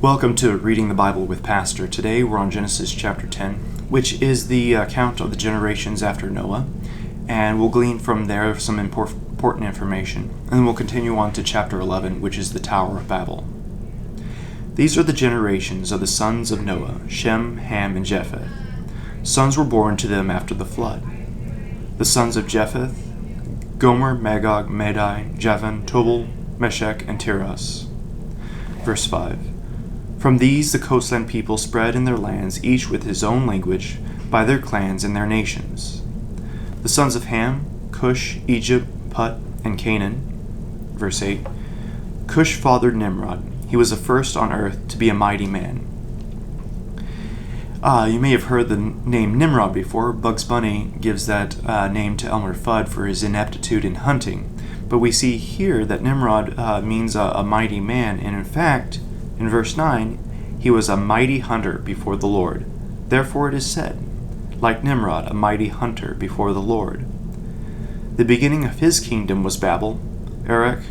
Welcome to Reading the Bible with Pastor. Today we're on Genesis chapter 10, which is the account of the generations after Noah, and we'll glean from there some important information. And then we'll continue on to chapter 11, which is the Tower of Babel. These are the generations of the sons of Noah, Shem, Ham, and Japheth. Sons were born to them after the flood. The sons of Japheth, Gomer, Magog, Madai, Javan, Tubal, Meshech, and Tiras. Verse 5. From these the coastland people spread in their lands, each with his own language, by their clans and their nations. The sons of Ham, Cush, Egypt, Put, and Canaan. Verse 8. Cush fathered Nimrod. He was the first on earth to be a mighty man. You may have heard the name Nimrod before. Bugs Bunny gives that name to Elmer Fudd for his ineptitude in hunting. But we see here that Nimrod means a mighty man, and in fact, in verse 9, he was a mighty hunter before the Lord. Therefore it is said, like Nimrod, a mighty hunter before the Lord. The beginning of his kingdom was Babel, Erech,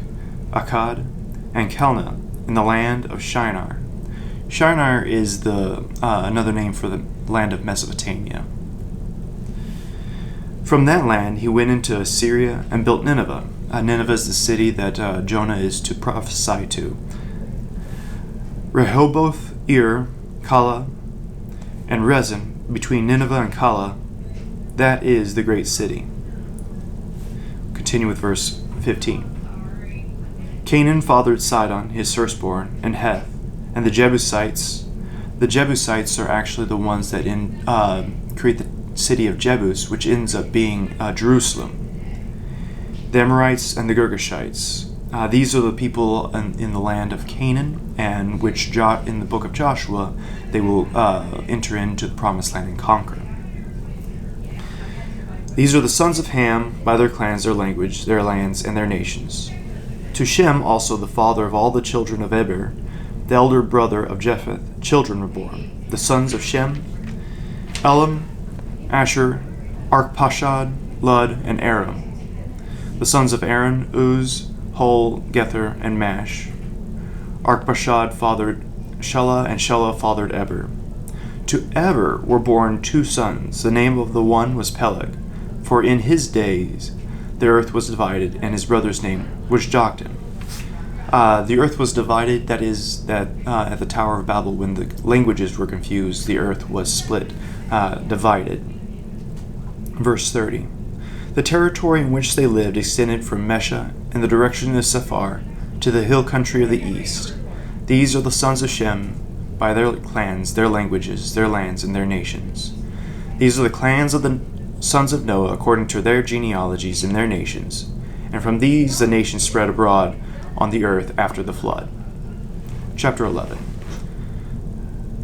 Akkad, and Calneh in the land of Shinar. Shinar is another name for the land of Mesopotamia. From that land he went into Assyria and built Nineveh. Nineveh is the city that Jonah is to prophesy to. Rehoboth, Ir, Calah, and Rezin, between Nineveh and Calah, that is the great city. Continue with verse 15. Canaan fathered Sidon, his firstborn, and Heth, and the Jebusites. The Jebusites are actually the ones that create the city of Jebus, which ends up being Jerusalem. The Amorites and the Girgashites. These are the people in the land of Canaan, and which in the book of Joshua they will enter into the promised land and conquer. These are the sons of Ham, by their clans, their language, their lands, and their nations. To Shem also, the father of all the children of Eber, the elder brother of Japheth, children were born. The sons of Shem, Elam, Asher, Arpachshad, Lud, and Aram. The sons of Aaron, Uz, Hul, Gether, and Mash. Arpachshad fathered Shelah, and Shelah fathered Eber. To Eber were born two sons. The name of the one was Peleg, for in his days the earth was divided, and his brother's name was Joktan. The earth was divided, that is, at the Tower of Babel, when the languages were confused, the earth was split, divided. Verse 30. The territory in which they lived extended from Mesha in the direction of Sephar to the hill country of the east. These are the sons of Shem, by their clans, their languages, their lands, and their nations. These are the clans of the sons of Noah according to their genealogies and their nations. And from these the nations spread abroad on the earth after the flood. Chapter 11.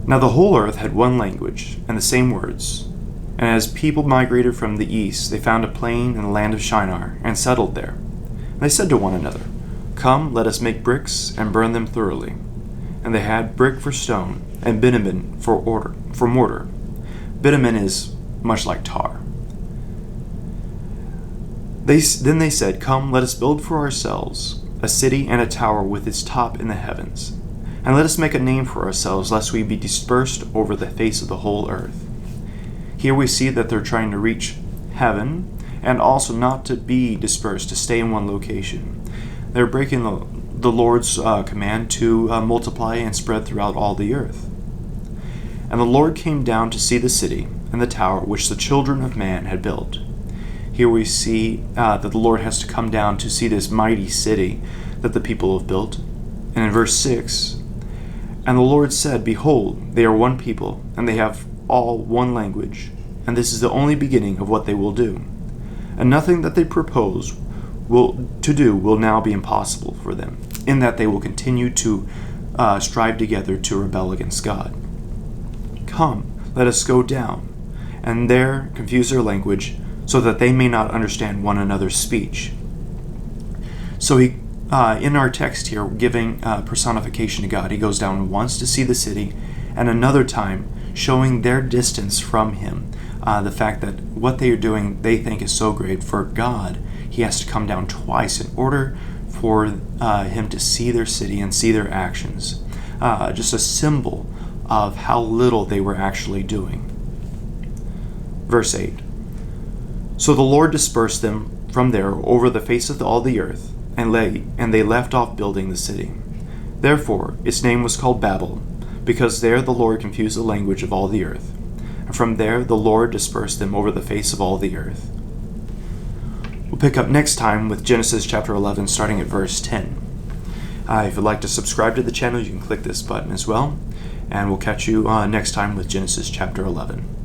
Now the whole earth had one language and the same words. And as people migrated from the east, they found a plain in the land of Shinar, and settled there. And they said to one another, Come, let us make bricks, and burn them thoroughly. And they had brick for stone, and bitumen for mortar. Bitumen is much like tar. Then they said, Come, let us build for ourselves a city and a tower with its top in the heavens. And let us make a name for ourselves, lest we be dispersed over the face of the whole earth. Here we see that they're trying to reach heaven, and also not to be dispersed, to stay in one location. They're breaking the Lord's command to multiply and spread throughout all the earth. And the Lord came down to see the city and the tower which the children of man had built. Here we see that the Lord has to come down to see this mighty city that the people have built. And in verse 6, And the Lord said, Behold, they are one people, and they have all one language, and this is the only beginning of what they will do. And nothing that they propose to do will now be impossible for them, in that they will continue to strive together to rebel against God. Come, let us go down, and there confuse their language, so that they may not understand one another's speech. So he, in our text here, giving personification to God, he goes down once to see the city, and another time showing their distance from him. The fact that what they are doing they think is so great. For God, he has to come down twice in order for him to see their city and see their actions. just a symbol of how little they were actually doing. Verse 8. So the Lord dispersed them from there over the face of all the earth, and they left off building the city. Therefore its name was called Babel, because there the Lord confused the language of all the earth. And from there the Lord dispersed them over the face of all the earth. We'll pick up next time with Genesis chapter 11, starting at verse 10. If you'd like to subscribe to the channel, you can click this button as well. And we'll catch you next time with Genesis chapter 11.